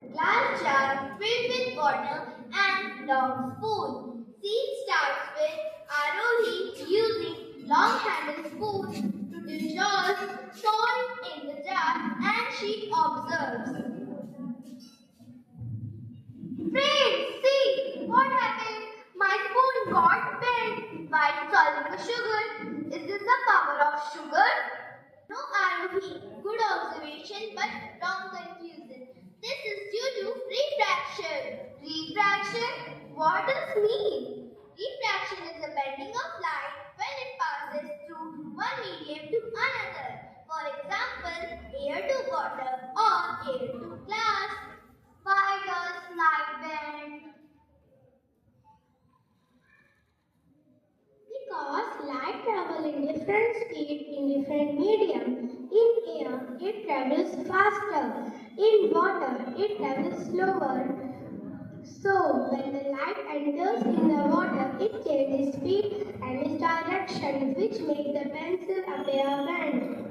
Glass jar filled with water and long spoon. Scene starts with Arohi using long handled spoon to dissolve salt in the jar and she observes. Friends, see what happened? My spoon got bent while solving the sugar. Is this the power of sugar? No, Arohi. Good observation, but wrong conclusion. This is due to refraction. Refraction? What does mean? Refraction is the bending of light when it passes through one medium to another. For example, air to water or air to glass. Why does light bend? Because light travels in different speed in different medium. In air, it travels faster. In water, it travels slower. So, when the light enters in the water, it changes speed and its direction, which makes the pencil appear bent.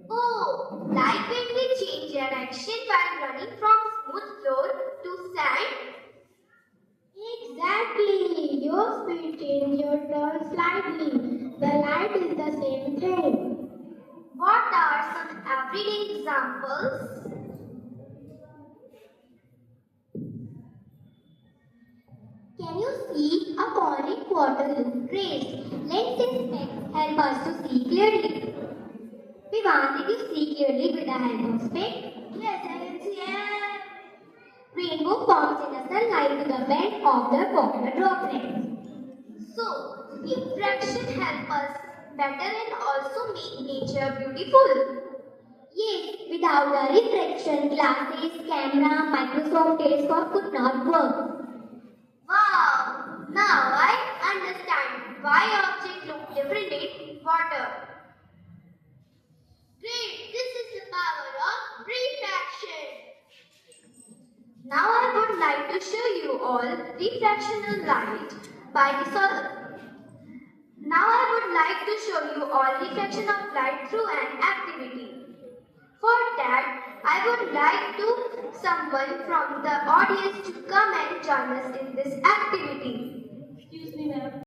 Oh, light when we change direction while running from smooth floor to sand. Exactly. Your speed change your turn slightly. The light is the same thing. What are some everyday examples? Can you see a conic water loop trace? Lens and specs help us to see clearly. Vivan, did you see clearly with the help of spec? Yes, I can see it. Rainbow forms in the sunlight to the bend of the water droplets. So, refraction helps us better and also make nature beautiful. Yes, without the refraction, glasses, camera, microscope, telescope could not work. Wow! Now I understand why objects look different in water. Great! This is the power of refraction. Now I would like to show you all refractional light by the Now I would like to show you all reflection of light through an activity. For that, I would like to someone from the audience to come and join us in this activity. Excuse me, ma'am.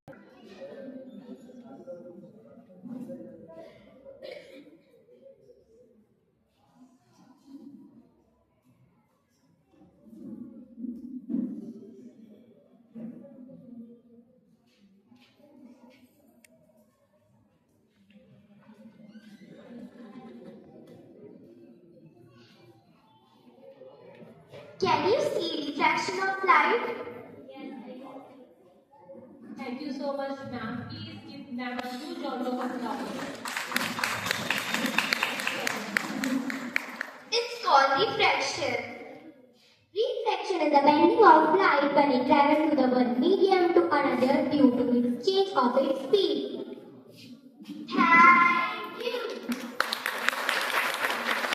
Can you see refraction of light? Yes, I can. Thank you so much, ma'am. Please give ma'am a huge round of applause. It's called refraction. Refraction is the bending of light when it travels to the one medium to another due to its change of its speed. Thank